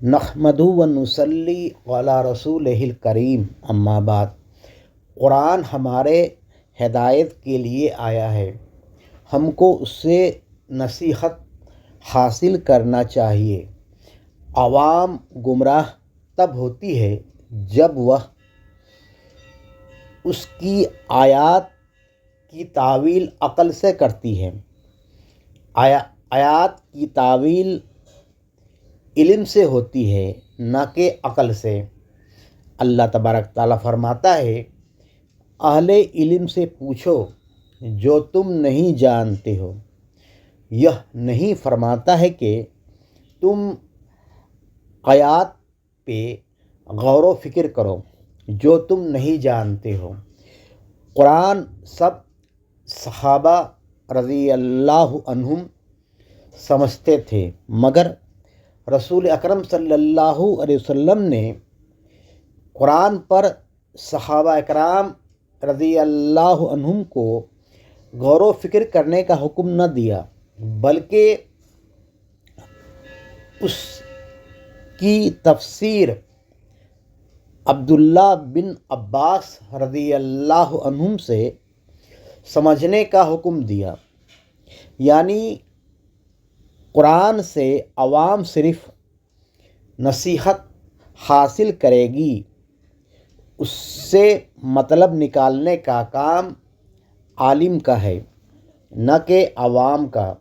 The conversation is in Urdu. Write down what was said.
نحمدہ و نصلی علی رسولہ الکریم اما بعد۔ قرآن ہمارے ہدایت کے لیے آیا ہے، ہم کو اس سے نصیحت حاصل کرنا چاہیے۔ عوام گمراہ تب ہوتی ہے جب وہ اس کی آیات کی تعویل عقل سے کرتی ہے۔ آیات کی تعویل علم سے ہوتی ہے، نہ کہ عقل سے۔ اللہ تبارک تعالیٰ فرماتا ہے، اہل علم سے پوچھو جو تم نہیں جانتے ہو۔ یہ نہیں فرماتا ہے کہ تم آیات پہ غور و فکر کرو جو تم نہیں جانتے ہو۔ قرآن سب صحابہ رضی اللہ عنہم سمجھتے تھے، مگر رسول اکرم صلی اللہ علیہ وسلم نے قرآن پر صحابہ اکرام رضی اللہ عنہم کو غور و فکر کرنے کا حکم نہ دیا، بلکہ اس کی تفسیر عبداللہ بن عباس رضی اللہ عنہم سے سمجھنے کا حکم دیا۔ یعنی قرآن سے عوام صرف نصیحت حاصل کرے گی، اس سے مطلب نکالنے کا کام عالم کا ہے، نہ کہ عوام کا۔